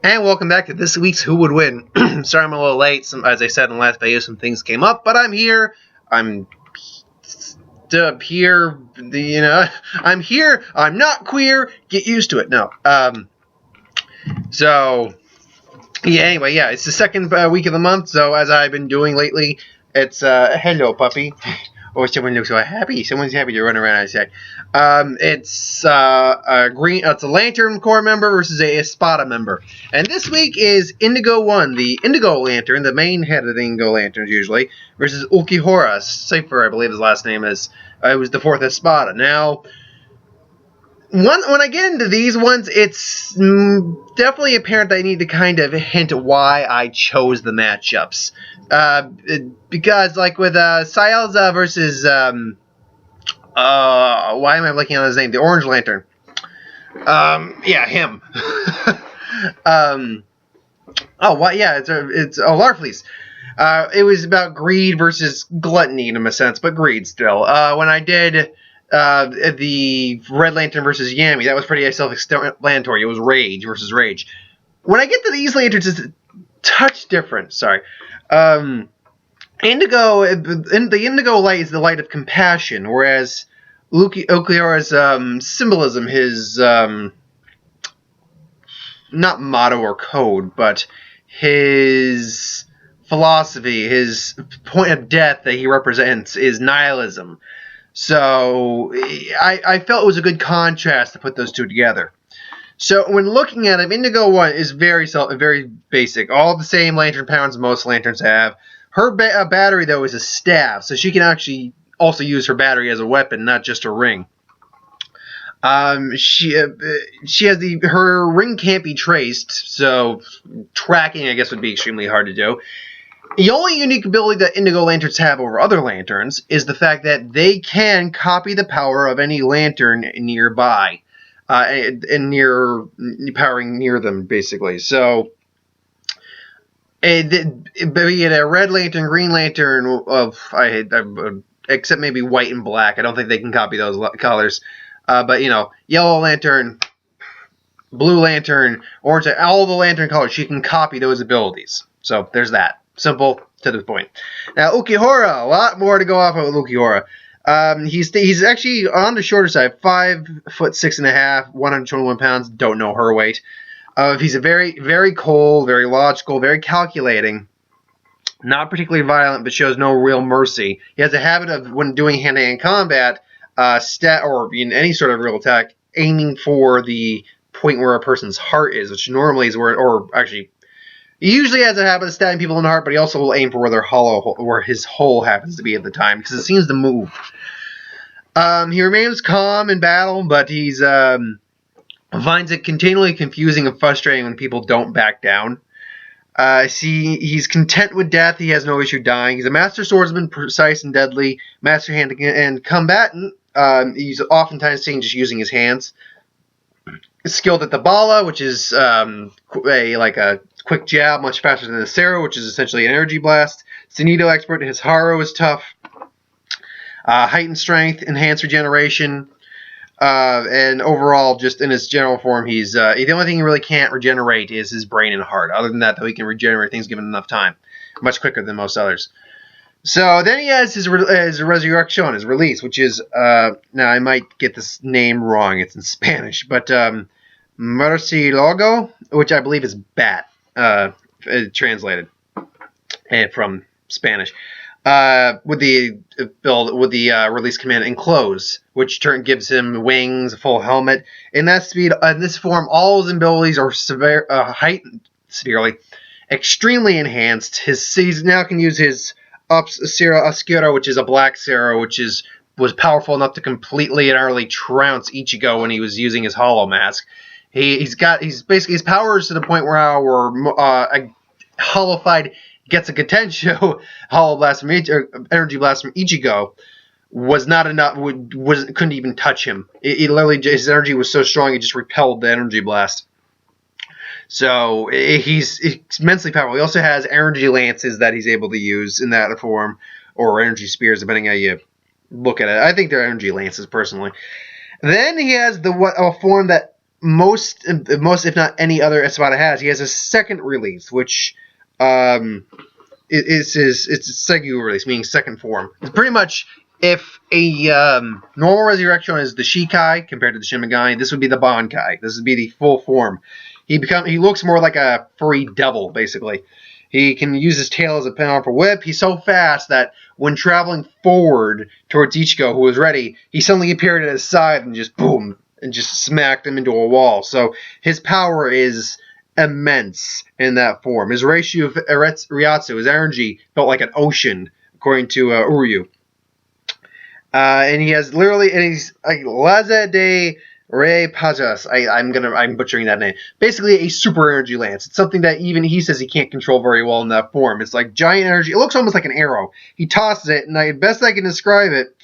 And welcome back to this week's Who Would Win. Sorry I'm a little late. As I said in the last video, some things came up, but I'm here. I'm here. I'm here. I'm not queer. Get used to it. No. So, yeah, anyway, yeah, it's the second week of the month, so as I've been doing lately, it's, hello, puppy. Oh, someone looks so happy. Someone's happy to run around outside. It's a Lantern Corps member versus a Espada member. And this week is Indigo 1, the Indigo Lantern, the main head of the Indigo Lanterns usually, versus Ulquiorra Cifer, I believe his last name is. It was the fourth Espada. Now, when I get into these ones, it's definitely apparent that I need to kind of hint at why I chose the matchups. Because, like, with Cielza versus, why am I blanking on his name? The Orange Lantern. Yeah, him. It's Larfleeze. It was about greed versus gluttony in a sense, but greed still. When I did the Red Lantern versus Yami, that was pretty self-explanatory. It was rage versus rage. When I get to these lanterns, it's a touch different. Sorry. Indigo, the indigo light is the light of compassion, whereas Ulquiorra's symbolism, his not motto or code, but his philosophy, his point of death that he represents is nihilism. So I felt it was a good contrast to put those two together. So when looking at him, Indigo 1 is very basic. All the same lantern patterns most lanterns have. Her battery, though, is a staff, so she can actually also use her battery as a weapon, not just a ring. She has her ring can't be traced, so tracking, I guess, would be extremely hard to do. The only unique ability that Indigo Lanterns have over other lanterns is the fact that they can copy the power of any lantern nearby, and powering near them, basically. So, be it a red lantern, green lantern, except maybe white and black. I don't think they can copy those colors. But, yellow lantern, blue lantern, orange, all the lantern colors, she can copy those abilities. So, there's that. Simple, to the point. Now, Ulquiorra, a lot more to go off of Ulquiorra. He's actually on the shorter side, 5'6.5", 121 pounds. Don't know her weight. He's a very, very cold, very logical, very calculating. Not particularly violent, but shows no real mercy. He has a habit of, when doing hand-to-hand combat, or in any sort of real attack, aiming for the point where a person's heart is, which normally is he usually has a habit of stabbing people in the heart, but he also will aim for where his hole happens to be at the time, because it seems to move. He remains calm in battle, but he's finds it continually confusing and frustrating when people don't back down. He's content with death. He has no issue dying. He's a master swordsman, precise and deadly, master hand and combatant. He's oftentimes seen just using his hands. Skilled at the bala, which is a quick jab, much faster than the Cero, which is essentially an energy blast. Sonido expert. His Haro is tough. Heightened strength, enhanced regeneration, and overall, just in his general form, he's the only thing he really can't regenerate is his brain and heart. Other than that, though, he can regenerate things given enough time, much quicker than most others. So then he has his resurrection, his release, which is now I might get this name wrong. It's in Spanish, but Murciélago, which I believe is bat, translated from Spanish. With the release command enclose, which turn gives him wings, a full helmet. In this form, all his abilities are heightened severely, extremely enhanced. He now can use his Cero Oscuro, which is a black Cero, which was powerful enough to completely and utterly trounce Ichigo when he was using his Hollow Mask. He's basically his powers to the point where our Hollowified gets a Getensho Hollow Blast from Energy Blast from Ichigo was not enough. Couldn't even touch him. Literally, his energy was so strong it just repelled the Energy Blast. So he's immensely powerful. He also has energy lances that he's able to use in that form, or energy spears, depending how you look at it. I think they're energy lances, personally. Then he has a form that most, if not any other Espada has, he has a second release, which it's Segu release, meaning second form. It's pretty much if a normal resurrection is the Shikai compared to the Shimigami, this would be the Bankai. This would be the full form. He looks more like a furry devil, basically. He can use his tail as a powerful whip. He's so fast that when traveling forward towards Ichigo, who was ready, he suddenly appeared at his side and just boom, and just smacked him into a wall. So his power is immense in that form. His ratio of Ryatsu, his energy, felt like an ocean, according to Uryu. And he has literally, and he's like Laza de Re Pajas. I'm butchering that name. Basically, a super energy lance. It's something that even he says he can't control very well in that form. It's like giant energy. It looks almost like an arrow. He tosses it, and best I can describe it,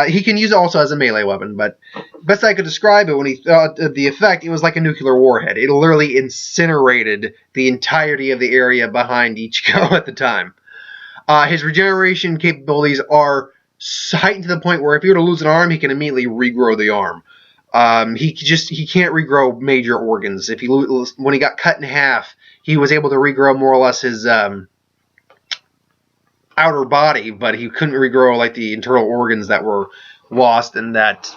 he can use it also as a melee weapon, but best I could describe it when he thought of the effect, it was like a nuclear warhead. It literally incinerated the entirety of the area behind Ichigo at the time. His regeneration capabilities are heightened to the point where if he were to lose an arm, he can immediately regrow the arm. He can't regrow major organs. When he got cut in half, he was able to regrow more or less his outer body, but he couldn't regrow like the internal organs that were lost in that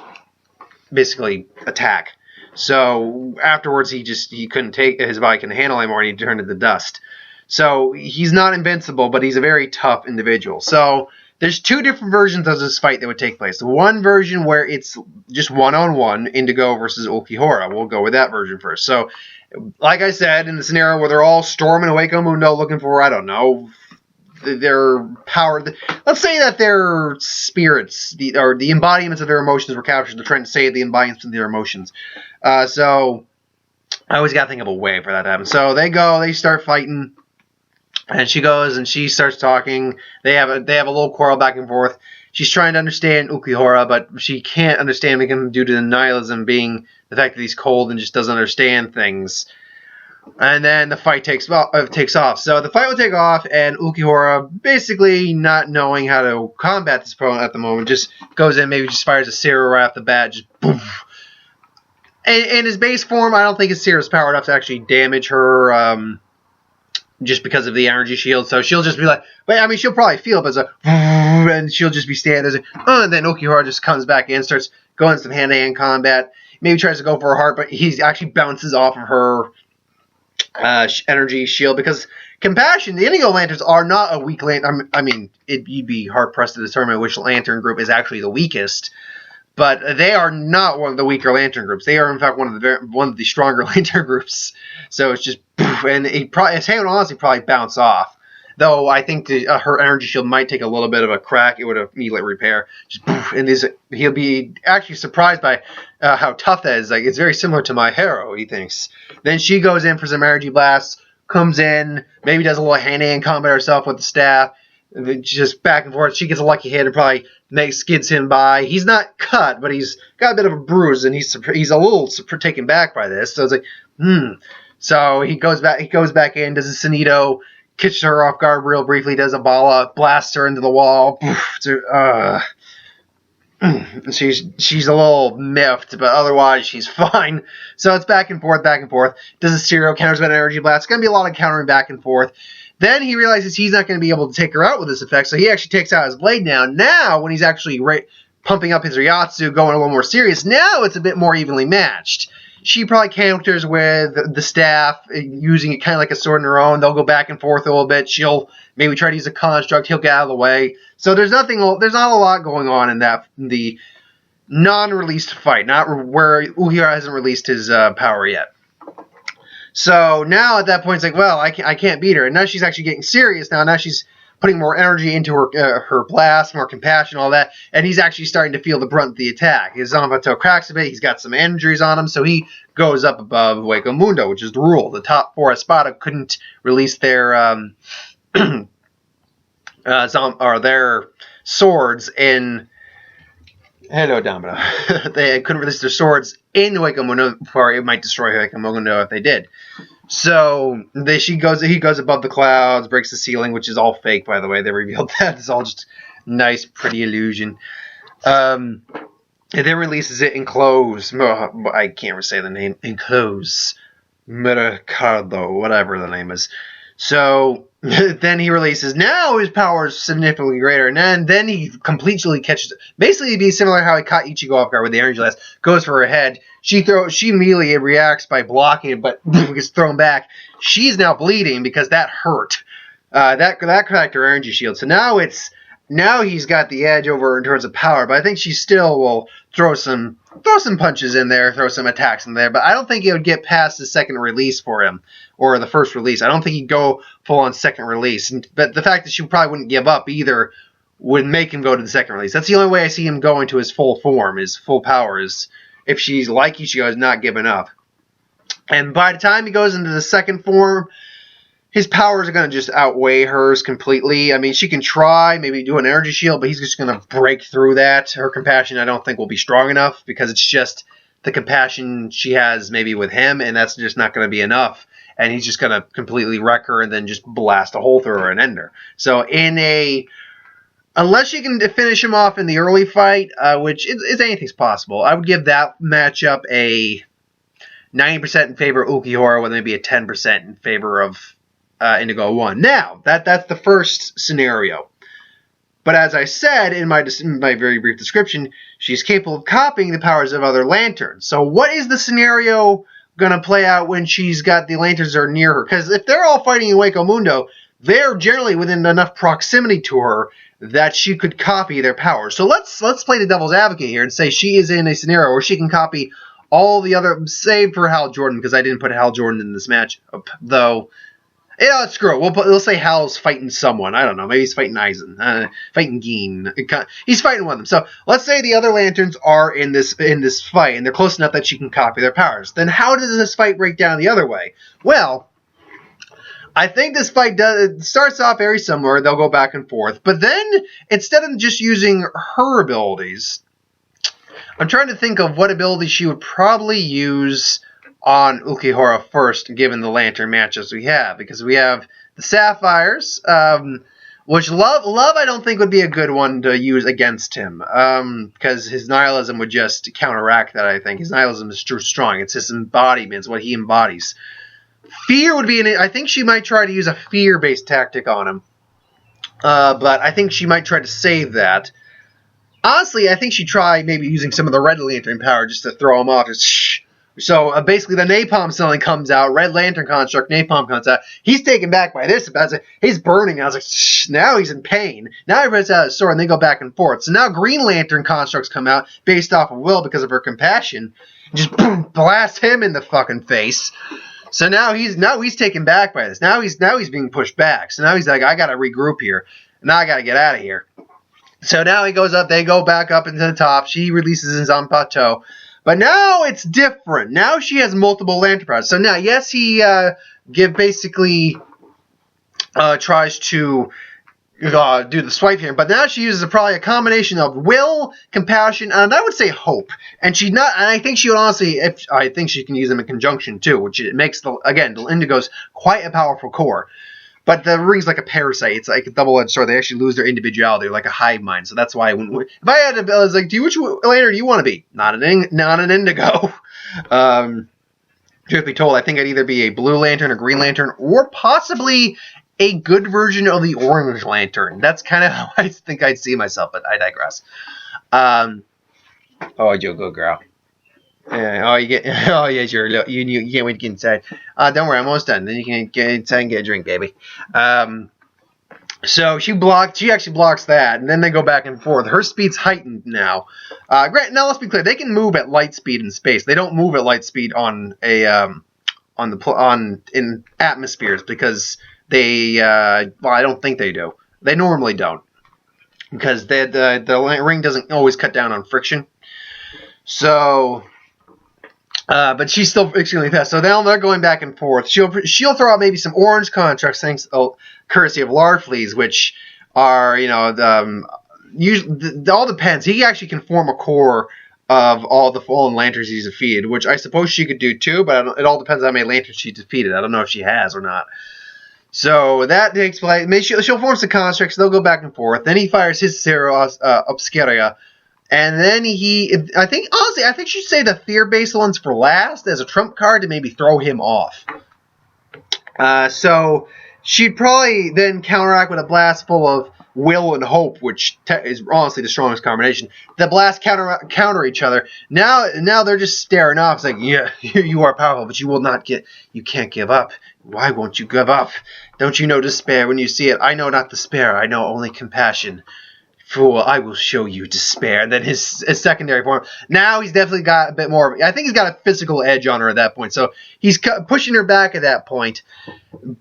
basically attack. So afterwards, he couldn't take, his body couldn't handle anymore, and he turned into dust. So he's not invincible, but he's a very tough individual. So there's two different versions of this fight that would take place. One version where it's just one-on-one, Indigo versus Ulquiorra. We'll go with that version first. So, like I said, in the scenario where they're all storming Hueco Mundo looking for, I don't know, their power. Let's say that their spirits, or the embodiments of their emotions were captured. They're trying to save the embodiments of their emotions. So I always got to think of a way for that to happen. So they start fighting. And she goes and she starts talking. They have a little quarrel back and forth. She's trying to understand Ulquiorra, but she can't understand him due to the nihilism being the fact that he's cold and just doesn't understand things. And then the fight takes off. So the fight will take off, and Ulquiorra, basically not knowing how to combat this opponent at the moment, just goes in, maybe just fires a Seer right off the bat, just boom. In his base form, I don't think his Seer is powered up to actually damage her. Just because of the energy shield, so she'll just be like, she'll probably feel it, but it's like, and she'll just be standing there, and then Ulquiorra just comes back in, starts going some hand-to-hand combat, maybe tries to go for her heart, but he actually bounces off of her energy shield, because Compassion, the Indigo Lanterns are not a weak lantern. You'd be hard-pressed to determine which lantern group is actually the weakest, but they are not one of the weaker lantern groups. They are, in fact, one of the stronger lantern groups. So it's just, and his hand would honestly probably bounce off. Though I think her energy shield might take a little bit of a crack. It would immediately repair. Just, and he'll be actually surprised by how tough that is. Like, it's very similar to my hero, he thinks. Then she goes in for some energy blasts, comes in, maybe does a little hand-to-hand combat herself with the staff. Just back and forth. She gets a lucky hit and probably skids him by. He's not cut, but he's got a bit of a bruise, and he's a little taken back by this. So it's like, So he goes back in, does a Sunito, catches her off guard real briefly, does a bala, blasts her into the wall. She's a little miffed, but otherwise she's fine. So it's back and forth. Does a serial counters with an energy blast. It's going to be a lot of countering back and forth. Then he realizes he's not going to be able to take her out with this effect, so he actually takes out his blade now. Now, when he's actually pumping up his Ryatsu, going a little more serious, now it's a bit more evenly matched. She probably counters with the staff, using it kind of like a sword in her own. They'll go back and forth a little bit. She'll maybe try to use a construct. He'll get out of the way. So there's not a lot going on in the non-released fight, not where Ulquiorra hasn't released his power yet. So now at that point, it's like, well, I can't beat her. And now she's actually getting serious now. Now she's putting more energy into her blast, more compassion, all that. And he's actually starting to feel the brunt of the attack. His Zanpakuto cracks a bit. He's got some injuries on him. So he goes up above Hueco Mundo, which is the rule. The top four Espada couldn't release their their swords in... Hello, Domino. They couldn't release their swords in Hueco Mundo, or it might destroy Hueco Mundo if they did. So he goes above the clouds, breaks the ceiling, which is all fake, by the way. They revealed that. It's all just nice, pretty illusion. It then releases it in close. I can't say the name. In close. Metacardo, whatever the name is. So then he releases. Now his power is significantly greater, and then he completely catches it. Basically, it'd be similar to how he caught Ichigo off guard with the energy blast. Goes for her head. She immediately reacts by blocking it, but gets thrown back. She's now bleeding because that hurt. That cracked her energy shield. So now he's got the edge over in terms of power, but I think she still will throw some punches in there, throw some attacks in there, but I don't think it would get past the second release for him, or the first release. I don't think he'd go full on second release, but the fact that she probably wouldn't give up either would make him go to the second release. That's the only way I see him going to his full form, his full power, is if she's like Ichigo, is not giving up. And by the time he goes into the second form, his powers are going to just outweigh hers completely. I mean, she can try, maybe do an energy shield, but he's just going to break through that. Her compassion, I don't think, will be strong enough because it's just the compassion she has maybe with him, and that's just not going to be enough. And he's just going to completely wreck her and then just blast a hole through her and end her. So unless she can finish him off in the early fight, which is anything's possible, I would give that matchup a 90% in favor of Ulquiorra with maybe a 10% in favor of Indigo 1. Now, that's the first scenario. But as I said in my very brief description, she's capable of copying the powers of other lanterns. So what is the scenario going to play out when she's got the lanterns that are near her? Because if they're all fighting in Hueco Mundo, they're generally within enough proximity to her that she could copy their powers. So let's play the devil's advocate here and say she is in a scenario where she can copy all the other, save for Hal Jordan, because I didn't put Hal Jordan in this match, though. Yeah, screw it. We'll say Hal's fighting someone. I don't know. Maybe he's fighting Aizen. Fighting Geen. He's fighting one of them. So let's say the other lanterns are in this fight, and they're close enough that she can copy their powers. Then how does this fight break down the other way? Well, I think this fight starts off very similar. They'll go back and forth. But then, instead of just using her abilities, I'm trying to think of what ability she would probably use on Ulquiorra first, given the lantern matches we have, because we have the Sapphires, which love I don't think would be a good one to use against him, because his nihilism would just counteract that. I think his nihilism is too strong. It's his embodiment, it's what he embodies. Fear would be I think she might try to use a fear-based tactic on him, but I think she might try to save that. Honestly, I think she'd try maybe using some of the Red Lantern power just to throw him off. So basically the napalm suddenly comes out, Red Lantern construct, napalm comes out. He's taken back by this. He's burning. I was like, shh, now he's in pain. Now he runs out his sword and they go back and forth. So now Green Lantern constructs come out based off of Will because of her compassion. Just boom, blast him in the fucking face. So now he's taken back by this. Now he's being pushed back. So now he's like, I gotta regroup here. Now I gotta get out of here. So now he goes up, they go back up into the top. She releases his Zanpato. But now it's different. Now she has multiple lantern powers. So now, yes, he basically tries to do the swipe here. But now she uses probably a combination of will, compassion, and I would say hope. And I think she would honestly, I think she can use them in conjunction too, which it makes the Indigo's quite a powerful core. But the ring's like a parasite. It's like a double-edged sword. They actually lose their individuality. They're like a hive mind. So that's why I wouldn't. If I had to, I was like, which lantern do you want to be? Not an Indigo. Truth be told, I think I'd either be a blue lantern, a green lantern, or possibly a good version of the orange lantern. That's kind of how I think I'd see myself, but I digress. Oh, you're a good girl. Yeah, you can't wait to get inside. Don't worry, I'm almost done. Then you can get inside and get a drink, baby. So she actually blocks that, and then they go back and forth. Her speed's heightened now. Now let's be clear, they can move at light speed in space. They don't move at light speed in atmospheres because I don't think they do. They normally don't, because the ring doesn't always cut down on friction. So. But she's still extremely fast. So now they're going back and forth. She'll throw out maybe some orange constructs, thanks courtesy of Larfleeze, which are usually it all depends. He actually can form a core of all the fallen lanterns he's defeated, which I suppose she could do too. But it all depends on how many lanterns she defeated. I don't know if she has or not. So that takes place. She'll form some constructs. They'll go back and forth. Then he fires his Zero Obscuria. And then I think, honestly, I think she'd say the fear-based ones for last as a trump card to maybe throw him off. So she'd probably then counteract with a blast full of will and hope, which is honestly the strongest combination. The blasts counter each other. Now they're just staring off. It's like, yeah, you are powerful, but you can't give up. Why won't you give up? Don't you know despair when you see it? I know not despair. I know only compassion. Fool, I will show you despair. And then his secondary form. Now he's definitely got a bit more. I think he's got a physical edge on her at that point. So he's pushing her back at that point.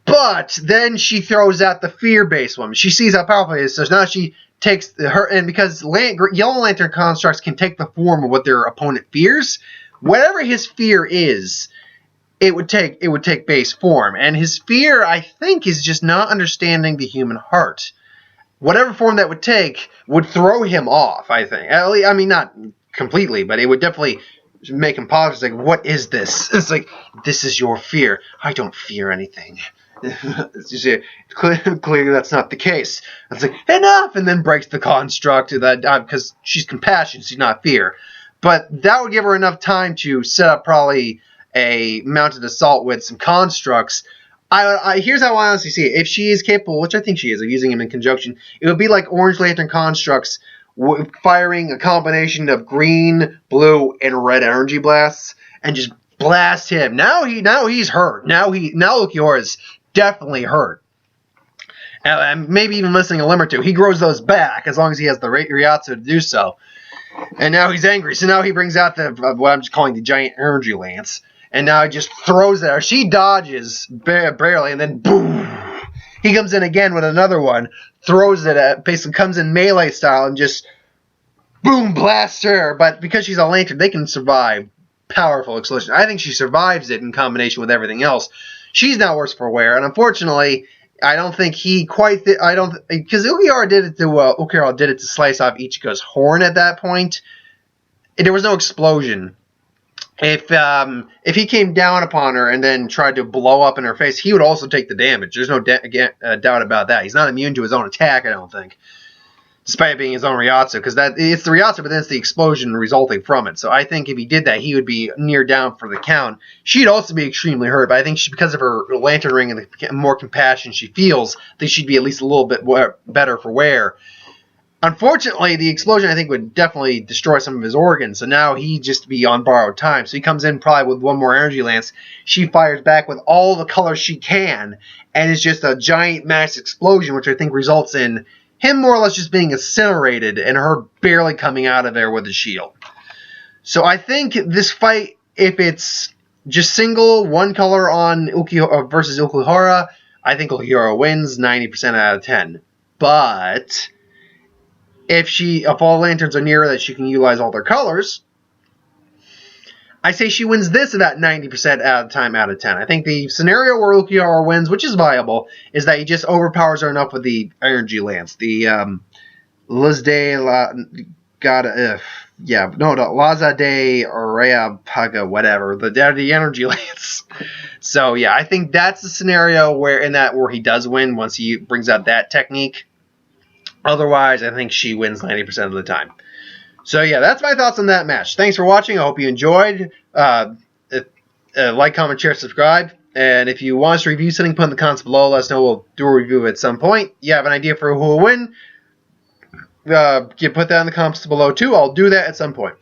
But then she throws out the fear-based one. She sees how powerful he is. So now she takes her. And because Yellow Lantern constructs can take the form of what their opponent fears, whatever his fear is, it would take base form. And his fear, I think, is just not understanding the human heart. Whatever form that would take would throw him off, I think. I mean, not completely, but it would definitely make him pause. It's like, what is this? It's like, this is your fear. I don't fear anything. Clearly, that's not the case. It's like, enough! And then breaks the construct because she's compassion, she's not fear. But that would give her enough time to set up probably a mounted assault with some constructs. Here's how I honestly see it. If she is capable, which I think she is, of using him in conjunction, it would be like Orange Lantern constructs firing a combination of green, blue, and red energy blasts and just blast him. Now he's hurt. Now Ulquiorra is definitely hurt. And maybe even missing a limb or two. He grows those back as long as he has the Ryatsu to do so. And now he's angry. So now he brings out what I'm just calling the giant energy lance. And now he just throws it at her. She dodges barely, and then boom! He comes in again with another one, throws it at, basically comes in melee style, and just boom, blasts her. But because she's a lantern, they can survive powerful explosions. I think she survives it in combination with everything else. She's now worse for wear, and unfortunately, I don't think he quite. Because Ulquiorra did it to slice off Ichigo's horn at that point. There was no explosion. If he came down upon her and then tried to blow up in her face, he would also take the damage. There's no doubt about that. He's not immune to his own attack, I don't think, despite it being his own Ryatsu, because it's the Ryatsu, but then it's the explosion resulting from it. So I think if he did that, he would be near down for the count. She'd also be extremely hurt, but I think because of her lantern ring and the more compassion she feels, I think she'd be at least a little bit better for wear. Unfortunately, the explosion, I think, would definitely destroy some of his organs, so now he'd just be on borrowed time. So he comes in probably with one more energy lance. She fires back with all the colors she can, and it's just a giant mass explosion, which I think results in him more or less just being incinerated and her barely coming out of there with a shield. So I think this fight, if it's just single, one color on versus Ulquiorra, I think Ulquiorra wins 90% out of 10. But if all lanterns are near her that she can utilize all their colors, I say she wins this about 90% out of time out of 10. I think the scenario where Ulquiorra wins, which is viable, is that he just overpowers her enough with the energy lance. The Laza de Aurea Paga, whatever. The energy lance. So yeah, I think that's the scenario where he does win once he brings out that technique. Otherwise, I think she wins 90% of the time. So yeah, that's my thoughts on that match. Thanks for watching. I hope you enjoyed. Like, comment, share, subscribe. And if you want us to review something, put in the comments below. Let us know. We'll do a review at some point. You have an idea for who will win? You put that in the comments below too. I'll do that at some point.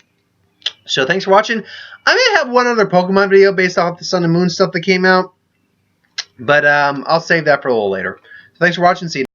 So thanks for watching. I may have one other Pokemon video based off the Sun and Moon stuff that came out. But I'll save that for a little later. So thanks for watching. See you.